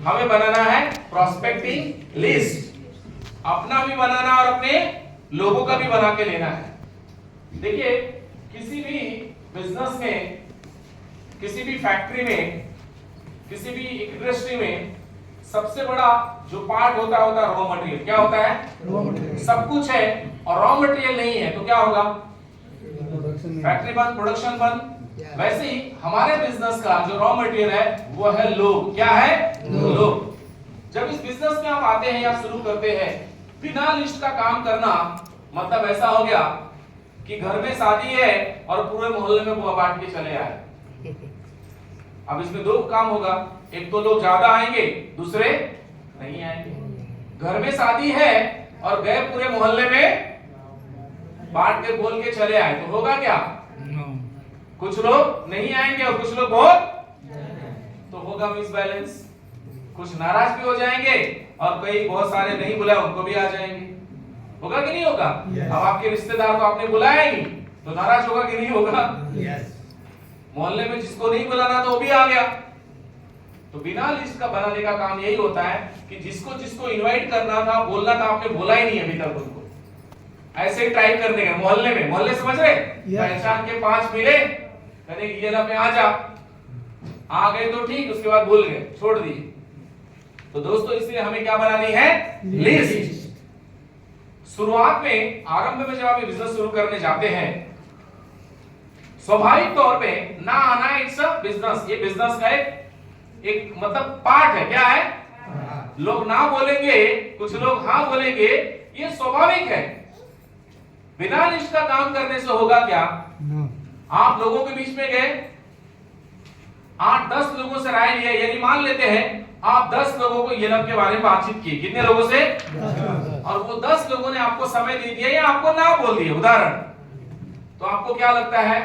हमें बनाना है prospecting list, अपना भी बनाना और अपने लोगों का भी बना के लेना है। देखिए किसी भी बिजनेस में, किसी भी फैक्ट्री में, किसी भी इंडस्ट्री में सबसे बड़ा जो पार्ट होता है रॉ मटेरियल। क्या होता है? Raw material. सब कुछ है और रॉ मटेरियल नहीं है तो क्या होगा? फैक्ट्री बंद, प्रोडक्शन बंद। वैसे ही हमारे बिजनेस का जो रॉ मटेरियल है वो है लोग। क्या है? लोग। जब इस बिजनेस में आप आते हैं या शुरू करते हैं बिना लिस्ट का काम करना, मतलब ऐसा हो गया कि घर में शादी है और पूरे मोहल्ले में बुआ बांट के चले आए। अब इसमें दो काम होगा, एक तो लोग ज्यादा आएंगे, दूसरे नहीं आएंगे। घर में शादी है और गए पूरे मोहल्ले में बांट के बोल के चले आए तो होगा क्या? कुछ लोग नहीं आएंगे और कुछ लोग बहुत, तो होगा मिसबैलेंस। कुछ नाराज भी हो जाएंगे और कई बहुत सारे नहीं बुलाए उनको भी आ जाएंगे। होगा कि नहीं होगा? अब आपके रिश्तेदार को आपने बुलाया ही तो नाराज होगा कि नहीं होगा? मोहल्ले में जिसको नहीं बुलाना तो वो भी आ गया। तो बिना लिस्ट का बनाने का काम यही होता है कि जिसको जिसको इनवाइट करना था, बोलना था, आपने बोला ही नहीं अभी तक उनको। ऐसे ही ट्राई करने का मोहल्ले में, मोहल्ले समझ रहे? पहचान के 5 मिले, कहने ये ना पे आ जा, आ गए तो ठीक, उसके बाद भूल गए, छोड़ दिए। तो दोस्तों इसलिए हमें क्या बनानी है? लिस्ट। शुरुआत में, आरंभ में जब आप बिजनेस शुरू करने जाते हैं, स्वाभाविक तौर पे ना आना इट्स अ बिजनेस। ये बिजनेस का एक मतलब पार्ट है। क्या है? लोग ना बोलेंगे, कुछ लोग हाँ बोलेंगे, ये स्वाभाविक है। बिना लिस्ट का काम करने से होगा क्या? आप लोगों के बीच में गए, 8-10 लोगों से राय लिया, यानी मान लेते हैं आप 10 लोगों को येलम के बारे में बातचीत की। कितने लोगों से? और वो 10 लोगों ने आपको समय दे दिया या आपको ना बोल दिया, उदाहरण, तो आपको क्या लगता है?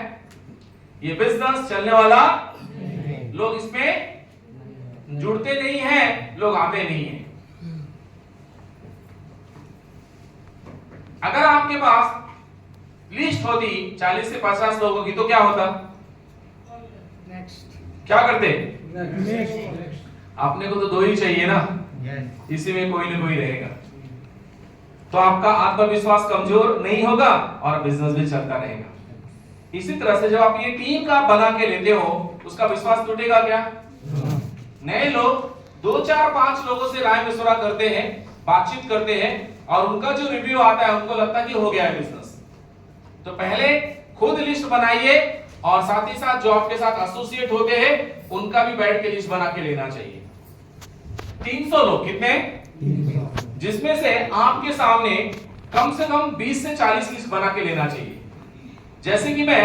ये बिजनेस चलने वाला, लोग इसमें जुड़ते नहीं हैं, लोग आते नहीं हैं। अगर आपके पास लिस्ट होती 40 से 50 लोगों की तो क्या होता? क्या करते? अपने को तो 2 ही चाहिए ना, इसी में कोई ना कोई रहेगा। तो आपका आत्मविश्वास कमजोर नहीं होगा और बिजनेस भी चलता रहेगा। इसी तरह से जब आप ये टीम का बना के लेते हो, उसका विश्वास टूटेगा क्या? नए लोग 2-4-5 लोगों से राय मशवरा करते हैं, बातचीत करते हैं और उनका जो रिव्यू आता है उनको लगता है कि हो गया है बिजनेस। तो पहले खुद लिस्ट बनाइए और साथ ही साथ जो आपके साथ एसोसिएट होते हैं उनका भी बैठ के लिस्ट बना के लेना चाहिए। 300 लोग, कितने? 300। जिसमें से आपके सामने कम से कम 20 से 40 लिस्ट बना के लेना चाहिए। जैसे कि मैं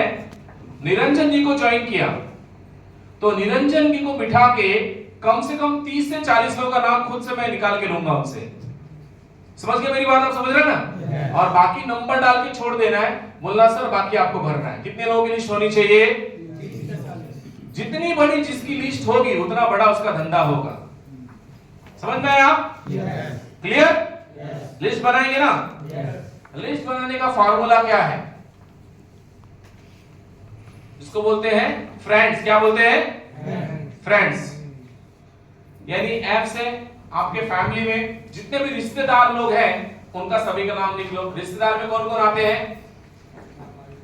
निरंजन जी को ज्वाइन किया तो निरंजन जी को बिठा के कम से कम 30 से 40 लोगों का नाम खुद से मैं निकाल के लूंगा उनसे। समझ गए मेरी बात? आप समझ रहे ना? और बाकी नंबर डाल के छोड़ देना है, बोलना सर बाकी आपको भरना है। कितने लोगों की लिस्ट होनी चाहिए? जितनी बड़ी जिसकी लिस्ट होगी उतना बड़ा उसका धंधा होगा। समझ में आया आप? क्लियर? लिस्ट बनाएंगे ना? लिस्ट बनाने का फॉर्मूला क्या है? इसको बोलते हैं फ्रेंड्स। क्या बोलते हैं? फ्रेंड्स। यानी एफ से आपके फैमिली में जितने भी रिश्तेदार लोग हैं उनका सभी का नाम लिख लो। रिश्तेदार में कौन कौन आते हैं?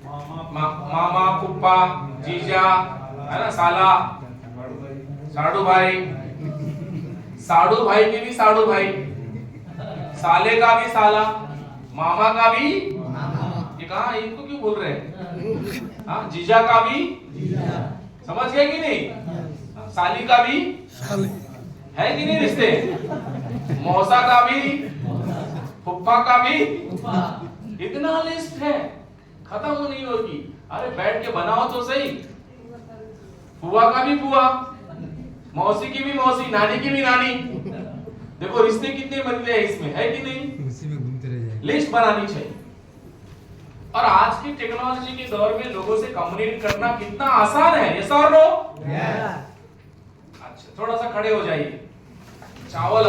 मामा, फुप्पा, जीजा, है ना, साला, साडू भाई, साडू भाई के भी साडू भाई, साले का भी साला, मामा का भी, ये कहा इनको क्यों बोल रहे हैं? हाँ, जीजा का भी, समझ गए कि नहीं? साली का भी है कि नहीं रिश्ते? मौसा का भी, फुप्पा का भी, इतना लिस्ट है, खत्म नहीं होगी। अरे बैठ के बनाओ तो सही। फुआ का भी फुआ, मौसी की भी मौसी, नानी की भी नानी। देखो रिश्ते कितने बनते हैं इसमें, है कि नहीं? उसी में घूमते रह जाएंगे। लिस्ट बनानी चाहिए। और आज की टेक्नोलॉजी के दौर में लोगों से कम्युनिकेट करना कितना आसान है, यस और नो? अच्छा, थोड़ा सा खड़े हो जाइए। चावल